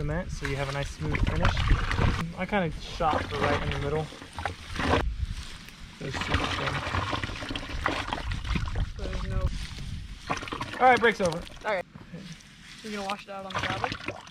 cement so you have a nice smooth finish. I kind of shot for right in the middle. There's super thin. So there's no... Alright, break's over. Alright. You're gonna wash it out on the gravel?